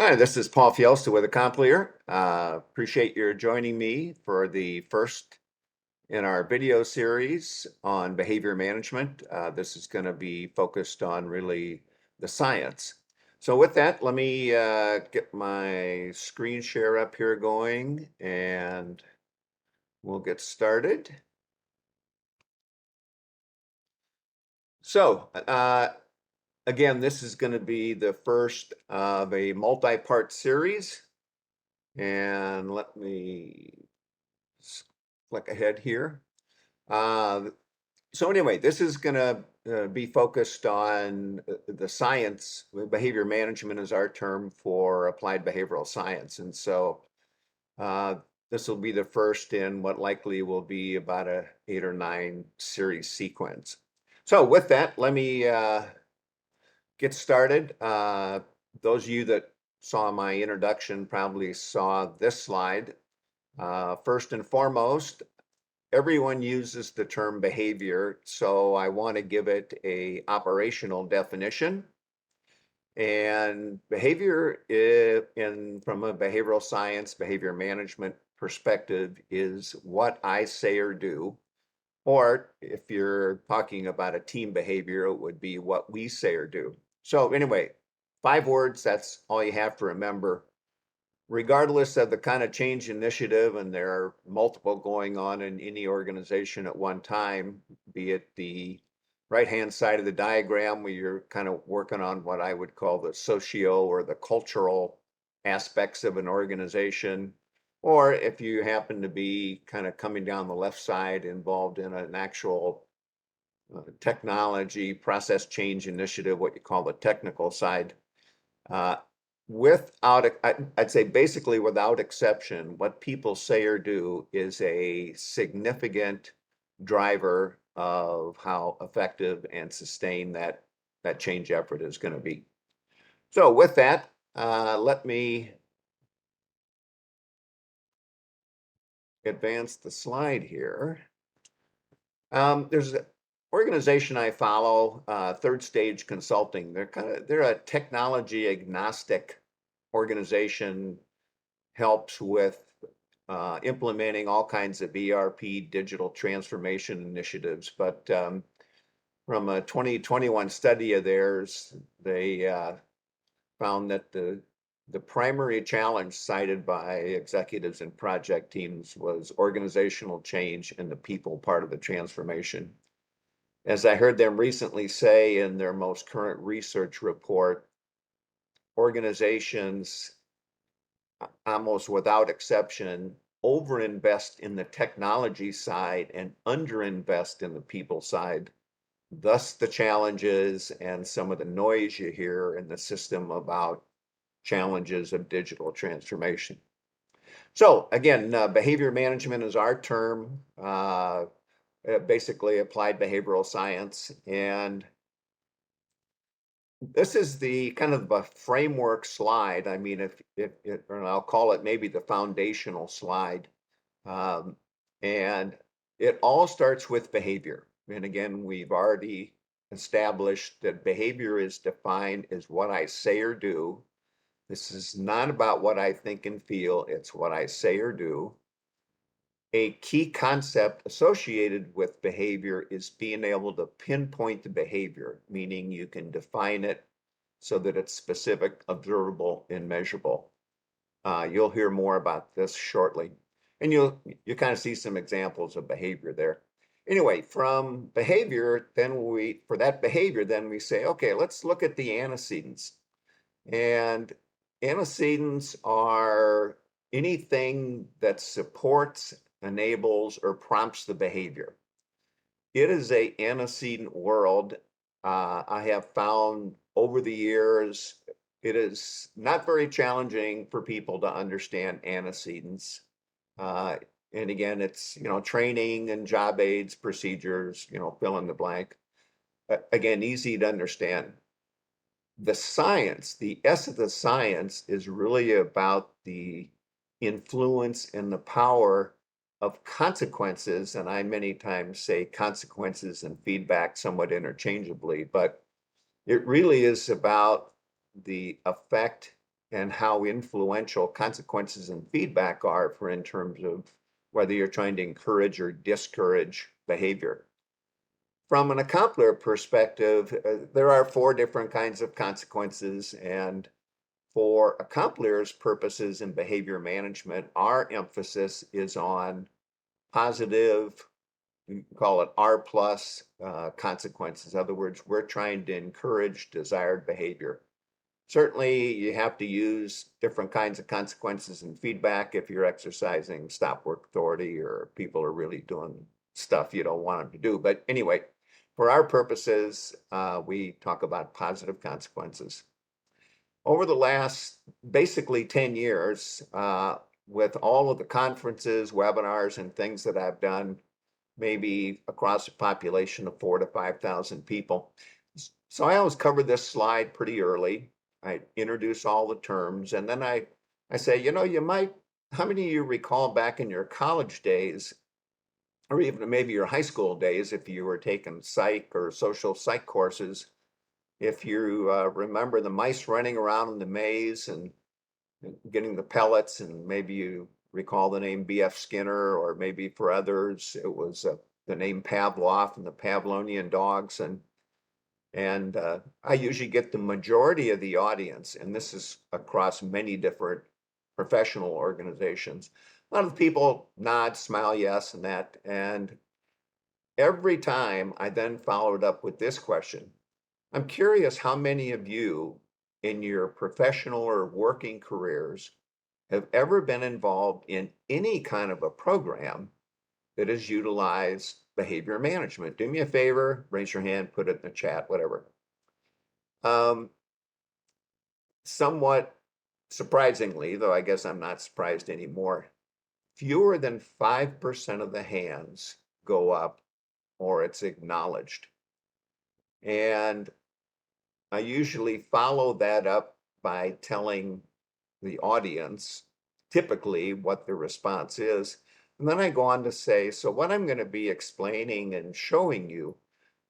Hi, this is Paul Fielsta with accomplir. Appreciate your joining me for the first in our video series on behavior management. This is going to be focused on really the science. So with that, let me get my screen share up here going and we'll get started. So again, this is going to be the first of a multi-part series. And let me click ahead here. Uh, so anyway, this is going to be focused on the science. Behavior management is our term for applied behavioral science. And so uh, this will be the first in what likely will be about a 8 or 9 series sequence. So with that, let me get started. Those of you that saw my introduction probably saw this slide. First and foremost, everyone uses the term behavior, so I want to give it a operational definition. And behavior from a behavioral science, behavior management perspective is what I say or do. Or if you're talking about a team behavior, it would be what we say or do. So anyway, 5 words, that's all you have to remember regardless of the kind of change initiative, and there are multiple going on in any organization at one time, be it the right-hand side of the diagram where you're kind of working on what I would call the socio or the cultural aspects of an organization, or if you happen to be kind of coming down the left side involved in an actual technology process change initiative, what you call the technical side. Uh, without, I'd say basically without exception, what people say or do is a significant driver of how effective and sustained that change effort is going to be. So with that, let me advance the slide here. There's an organization I follow, Third Stage Consulting. They're a technology agnostic organization, helps with implementing all kinds of ERP digital transformation initiatives. But from a 2021 study of theirs, they found that the primary challenge cited by executives and project teams was organizational change and the people part of the transformation. As I heard them recently say in their most current research report, organizations almost without exception overinvest in the technology side and underinvest in the people side. Thus, the challenges and some of the noise you hear in the system about challenges of digital transformation. So, again, behavior management is our term, basically applied behavioral science. And this is the kind of a framework slide. I mean, or I'll call it maybe the foundational slide. Um, and it all starts with behavior. And again, we've already established that behavior is defined as what I say or do. This is not about what I think and feel, it's what I say or do. A key concept associated with behavior is being able to pinpoint the behavior, meaning you can define it so that it's specific, observable, and measurable. You'll hear more about this shortly. And you kind of see some examples of behavior there. Anyway, from behavior, for that behavior, then we say, okay, let's look at the antecedents. And antecedents are anything that supports, enables, or prompts the behavior. It is a antecedent world. I have found over the years, it is not very challenging for people to understand antecedents. Uh, and again, it's, training and job aids, procedures, fill in the blank. Again, easy to understand. The science, the S of the science is really about the influence and the power of consequences. And I many times say consequences and feedback somewhat interchangeably, but it really is about the effect and how influential consequences and feedback are for in terms of whether you're trying to encourage or discourage behavior. From an accomplir perspective, there are 4 different kinds of consequences, and for accomplir's purposes in behavior management, our emphasis is on positive, we call it R plus consequences. In other words, we're trying to encourage desired behavior. Certainly, you have to use different kinds of consequences and feedback if you're exercising stop work authority or people are really doing stuff you don't want them to do. But anyway, for our purposes, we talk about positive consequences. Over the last basically 10 years, with all of the conferences, webinars, and things that I've done, maybe across a population of 4 to 5,000 people. So I always cover this slide pretty early. I introduce all the terms, and then I say, you might, how many of you recall back in your college days, or even maybe your high school days, if you were taking psych or social psych courses, if you remember the mice running around in the maze and getting the pellets, and maybe you recall the name B.F. Skinner, or maybe for others it was the name Pavlov and the Pavlovian dogs. And I usually get the majority of the audience, and this is across many different professional organizations. A lot of people nod, smile, yes, and that. And every time I then followed up with this question. I'm curious how many of you in your professional or working careers have ever been involved in any kind of a program that has utilized behavior management. Do me a favor, raise your hand, put it in the chat, whatever. Um, Somewhat surprisingly, though I guess I'm not surprised anymore, fewer than 5% of the hands go up or it's acknowledged. And I usually follow that up by telling the audience typically what the response is. And then I go on to say, so what I'm going to be explaining and showing you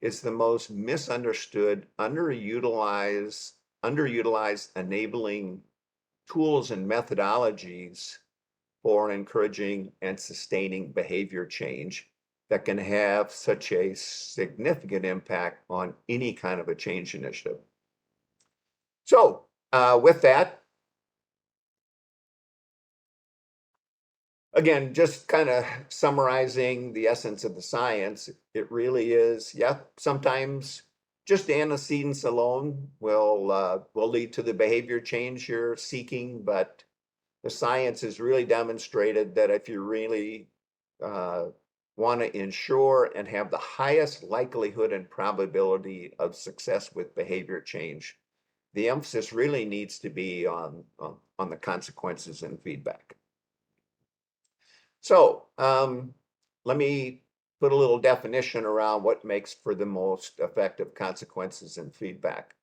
is the most misunderstood, underutilized enabling tools and methodologies for encouraging and sustaining behavior change that can have such a significant impact on any kind of a change initiative. So with that, again, just kind of summarizing the essence of the science, it really is, yeah, sometimes just antecedents alone will lead to the behavior change you're seeking, but the science has really demonstrated that if you really want to ensure and have the highest likelihood and probability of success with behavior change, the emphasis really needs to be on the consequences and feedback. So let me put a little definition around what makes for the most effective consequences and feedback.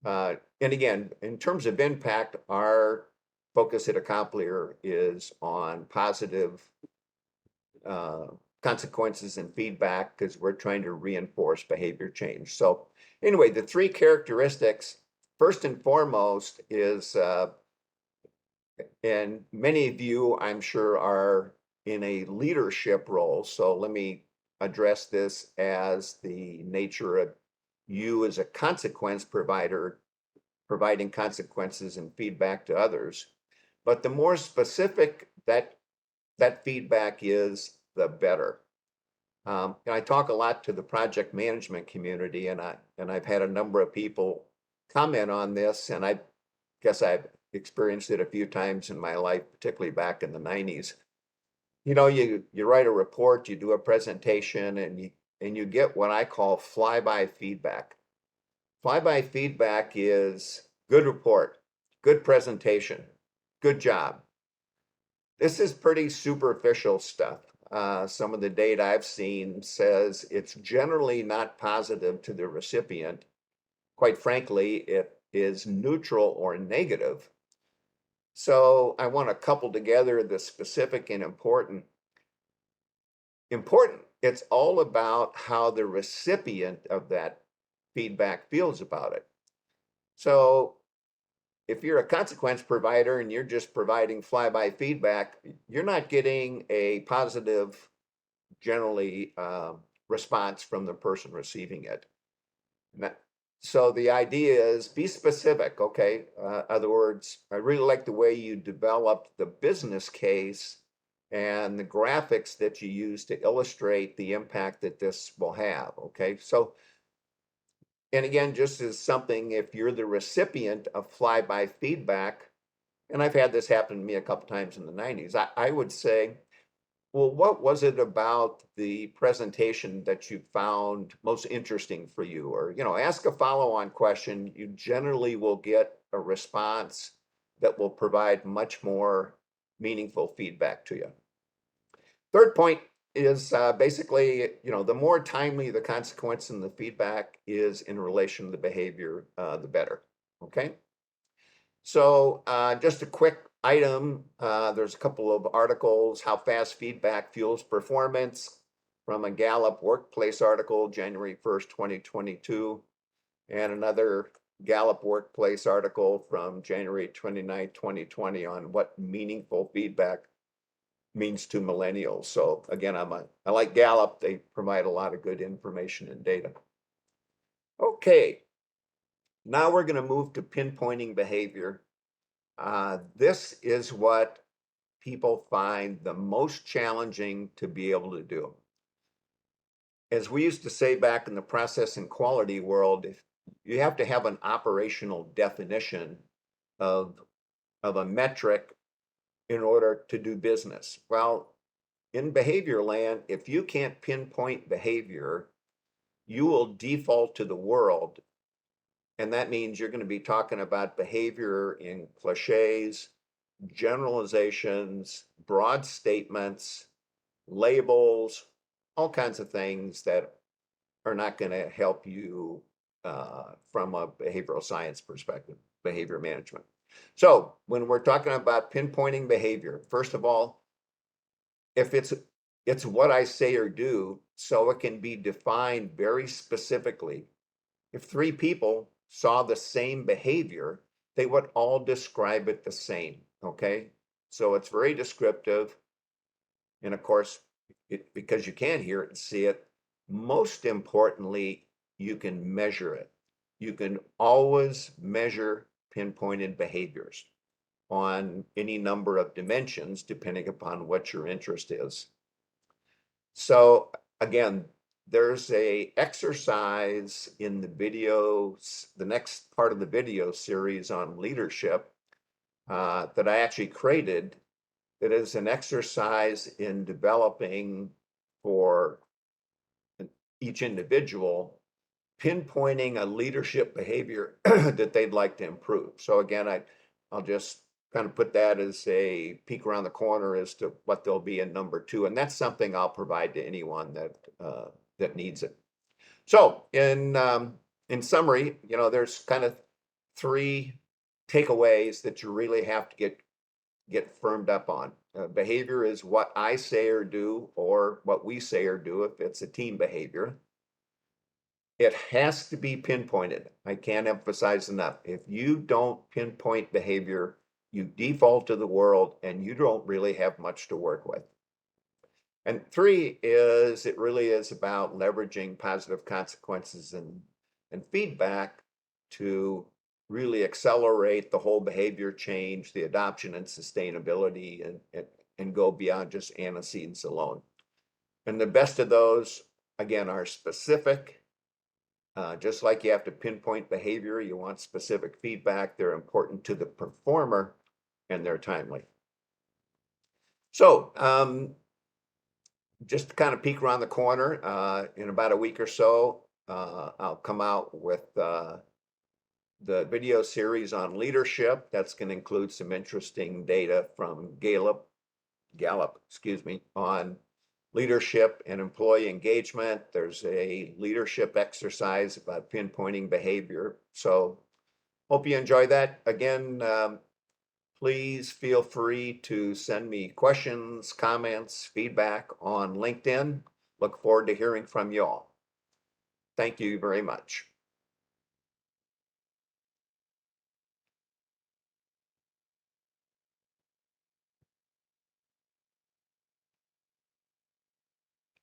And again, in terms of impact, our focus at accomplir is on positive consequences and feedback because we're trying to reinforce behavior change. So anyway, the 3 characteristics, first and foremost is, and many of you I'm sure are in a leadership role. So let me address this as the nature of you as a consequence provider, providing consequences and feedback to others. But the more specific that feedback is, the better. And I talk a lot to the project management community, and I've had a number of people comment on this, and I guess I've experienced it a few times in my life, particularly back in the 90s. You write a report, you do a presentation, and you get what I call flyby feedback. Flyby feedback is good report, good presentation, good job. This is pretty superficial stuff. Some of the data I've seen says it's generally not positive to the recipient. Quite frankly, it is neutral or negative. So I want to couple together the specific and important. Important, it's all about how the recipient of that feedback feels about it. So if you're a consequence provider and you're just providing flyby feedback, you're not getting a positive, generally, response from the person receiving it. So the idea is be specific, okay? Other words, I really like the way you developed the business case and the graphics that you use to illustrate the impact that this will have, okay? So, and again, just as something, if you're the recipient of flyby feedback, and I've had this happen to me a couple times in the 90s, I would say, well, what was it about the presentation that you found most interesting for you? Or, ask a follow-on question. You generally will get a response that will provide much more meaningful feedback to you. Third point is basically, the more timely the consequence and the feedback is in relation to the behavior, the better. Okay. So just a quick item, there's a couple of articles, How Fast Feedback Fuels Performance, from a Gallup Workplace article, January 1st, 2022, and another Gallup Workplace article from January 29th, 2020 on what meaningful feedback means to millennials. So again, I like Gallup. They provide a lot of good information and data. Okay, now we're going to move to pinpointing behavior. This is what people find the most challenging to be able to do. As we used to say back in the process and quality world, if you have to have an operational definition of, of a metric in order to do business. Well, in behavior land, if you can't pinpoint behavior, you will default to the world. And that means you're going to be talking about behavior in cliches, generalizations, broad statements, labels, all kinds of things that are not going to help you from a behavioral science perspective, behavior management. So when we're talking about pinpointing behavior, first of all, if it's what I say or do, so it can be defined very specifically. If three people saw the same behavior, they would all describe it the same, okay? So it's very descriptive. And of course, because you can hear it and see it, most importantly, you can measure it. You can always measure pinpointed behaviors on any number of dimensions, depending upon what your interest is. So again, there's a exercise in the videos, the next part of the video series on leadership that I actually created, that is an exercise in developing for each individual, pinpointing a leadership behavior that they'd like to improve. So again, I'll just kind of put that as a peek around the corner as to what they'll be in number 2, and that's something I'll provide to anyone that needs it. So in summary, there's kind of 3 takeaways that you really have to get firmed up on. Behavior is what I say or do, or what we say or do if it's a team behavior. It has to be pinpointed. I can't emphasize enough. If you don't pinpoint behavior, you default to the world and you don't really have much to work with. And 3 is it really is about leveraging positive consequences and feedback to really accelerate the whole behavior change, the adoption and sustainability, and go beyond just antecedents alone. And the best of those, again, are specific. Just like you have to pinpoint behavior, you want specific feedback. They're important to the performer and they're timely. So just to kind of peek around the corner, in about a week or so, I'll come out with the video series on leadership. That's going to include some interesting data from Gallup, on leadership and employee engagement. There's a leadership exercise about pinpointing behavior. So hope you enjoy that. Again, please feel free to send me questions, comments, feedback on LinkedIn. Look forward to hearing from you all. Thank you very much.